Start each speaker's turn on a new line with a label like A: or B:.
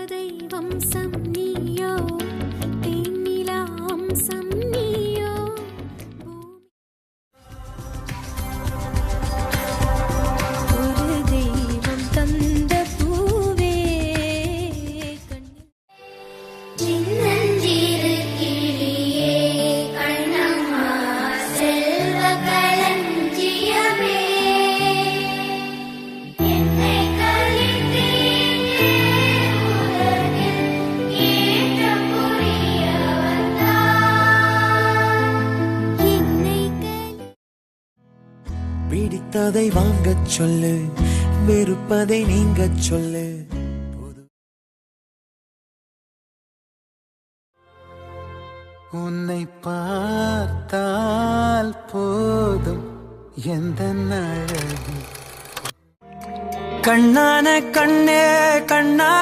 A: தேவதை வம்சம் நீயோ தேனிலா அம்சம் நீயோ ஒரு தெய்வம் தந்த பூவே சின்னஞ்சிறு கிளியே கண்ணம்மா செல்வ களஞ்சியமே என்னை கலித்தேனே உலகில் ஏற்றம் புரிய வந்தாய் என்னை
B: பிடித்ததை வாங்கச் சொல்லு, வெறுப்பதை நீங்கச் சொல்லு. உன்னை பார்த்தால் போதும் எந்த அழகு. கண்ணான கண்ணே கண்ணா